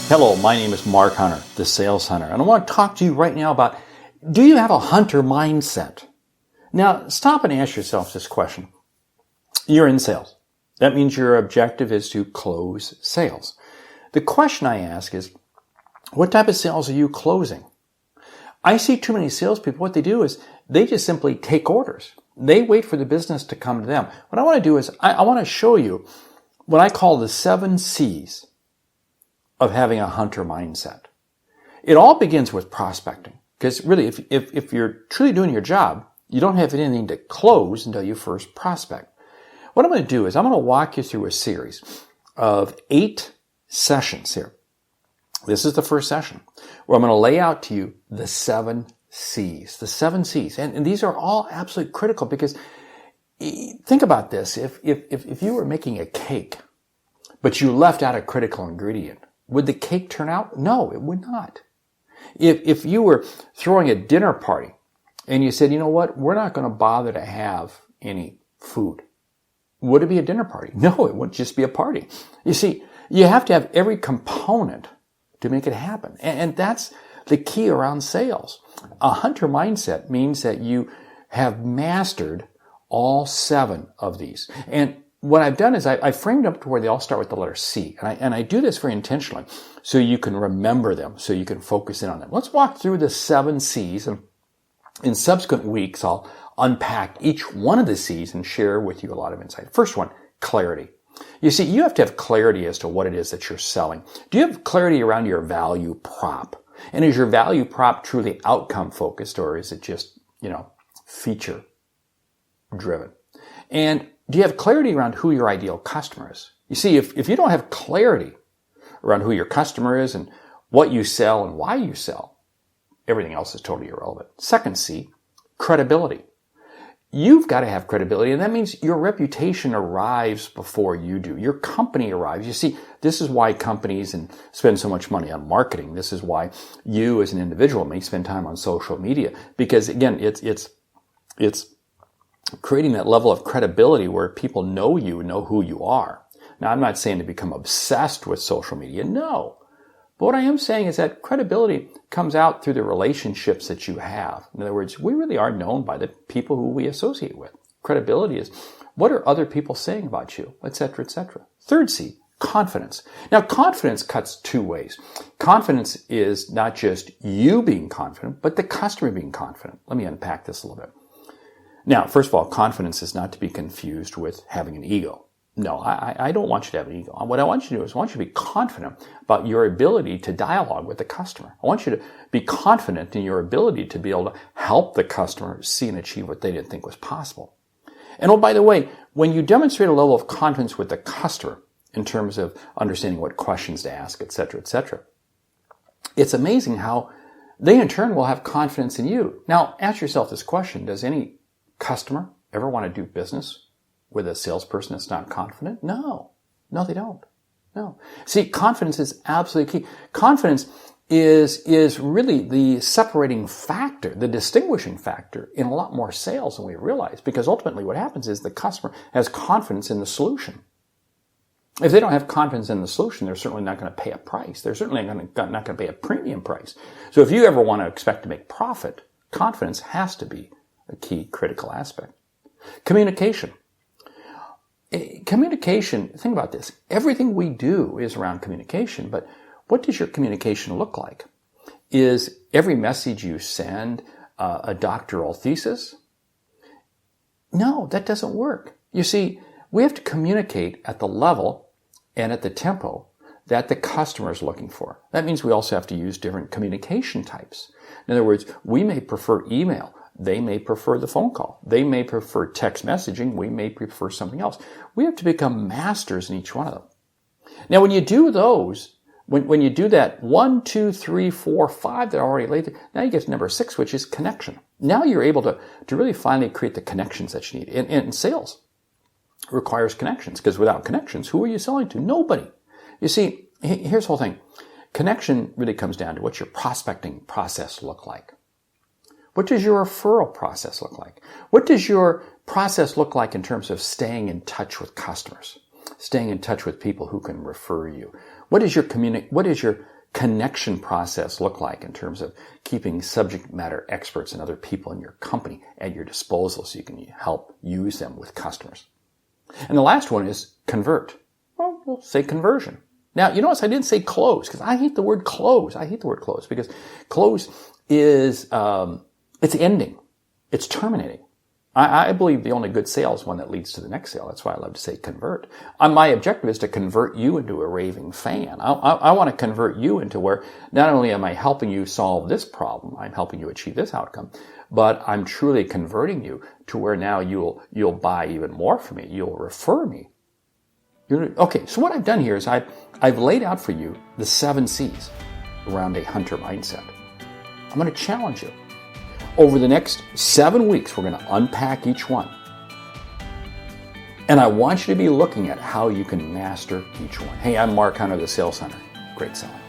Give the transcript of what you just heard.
Hello, my name is Mark Hunter, the Sales Hunter, and I want to talk to you right now about, do you have a hunter mindset? Now, stop and ask yourself this question. You're in sales. That means your objective is to close sales. The question I ask is, what type of sales are you closing? I see too many salespeople, what they do is they just simply take orders. They wait for the business to come to them. What I want to do is I want to show you what I call the 7 C's of having a hunter mindset. It all begins with prospecting. Because really, if you're truly doing your job, you don't have anything to close until you first prospect. What I'm going to do is I'm going to walk you through a series of 8 sessions here. This is the first session where I'm going to lay out to you the 7 C's. The 7 C's. And these are all absolutely critical because think about this. If you were making a cake, but you left out a critical ingredient, would the cake turn out? No, it would not. If you were throwing a dinner party and you said, you know what, we're not going to bother to have any food, would it be a dinner party? No, it would just be a party. You see, you have to have every component to make it happen. And that's the key around sales. A hunter mindset means that you have mastered all 7 of these. And what I've done is I framed up to where they all start with the letter C. And I do this very intentionally so you can remember them, so you can focus in on them. Let's walk through the 7 C's. And in subsequent weeks, I'll unpack each one of the C's and share with you a lot of insight. First one, clarity. You see, you have to have clarity as to what it is that you're selling. Do you have clarity around your value prop? And is your value prop truly outcome focused, or is it just, feature driven? And do you have clarity around who your ideal customer is? You see, if you don't have clarity around who your customer is and what you sell and why you sell, everything else is totally irrelevant. Second C, credibility. You've got to have credibility, and that means your reputation arrives before you do. Your company arrives. You see, this is why companies spend so much money on marketing. This is why you as an individual may spend time on social media, because again, it's creating that level of credibility where people know you, know who you are. Now, I'm not saying to become obsessed with social media, no. But what I am saying is that credibility comes out through the relationships that you have. In other words, we really are known by the people who we associate with. Credibility is, what are other people saying about you, etc., etc. Third C, confidence. Now, confidence cuts 2 ways. Confidence is not just you being confident, but the customer being confident. Let me unpack this a little bit. Now, first of all, confidence is not to be confused with having an ego. No, I don't want you to have an ego. What I want you to do is I want you to be confident about your ability to dialogue with the customer. I want you to be confident in your ability to be able to help the customer see and achieve what they didn't think was possible. And oh, by the way, when you demonstrate a level of confidence with the customer in terms of understanding what questions to ask, etc., etc., it's amazing how they in turn will have confidence in you. Now, ask yourself this question. Does any customer ever want to do business with a salesperson that's not confident? No, they don't. No. See, confidence is absolutely key. Confidence is really the separating factor, the distinguishing factor in a lot more sales than we realize, because ultimately what happens is the customer has confidence in the solution. If they don't have confidence in the solution, they're certainly not going to pay a price. They're certainly not going to pay a premium price. So if you ever want to expect to make profit, confidence has to be a key critical aspect. Communication. Communication, think about this. Everything we do is around communication, but what does your communication look like? Is every message you send a doctoral thesis? No, that doesn't work. You see, we have to communicate at the level and at the tempo that the customer is looking for. That means we also have to use different communication types. In other words, we may prefer email. They may prefer the phone call. They may prefer text messaging. We may prefer something else. We have to become masters in each one of them. Now, when you do those, when you do that 1, 2, 3, 4, 5 that are already laid there, now you get to number 6, which is connection. Now you're able to really finally create the connections that you need. And sales requires connections, because without connections, who are you selling to? Nobody. You see, here's the whole thing. Connection really comes down to what's your prospecting process look like. What does your referral process look like? What does your process look like in terms of staying in touch with customers, staying in touch with people who can refer you? What is your connection process look like in terms of keeping subject matter experts and other people in your company at your disposal so you can help use them with customers? And the last one is convert. Well, we'll say conversion. Now, you notice I didn't say close because I hate the word close. I hate the word close because close is, it's ending. It's terminating. I believe the only good sale is one that leads to the next sale. That's why I love to say convert. My objective is to convert you into a raving fan. I want to convert you into where not only am I helping you solve this problem, I'm helping you achieve this outcome, but I'm truly converting you to where now you'll buy even more from me. You'll refer me. Okay, so what I've done here is I've laid out for you the 7 C's around a hunter mindset. I'm going to challenge you. Over the next 7 weeks, we're going to unpack each one. And I want you to be looking at how you can master each one. Hey, I'm Mark Hunter, the Sales Hunter. Great selling.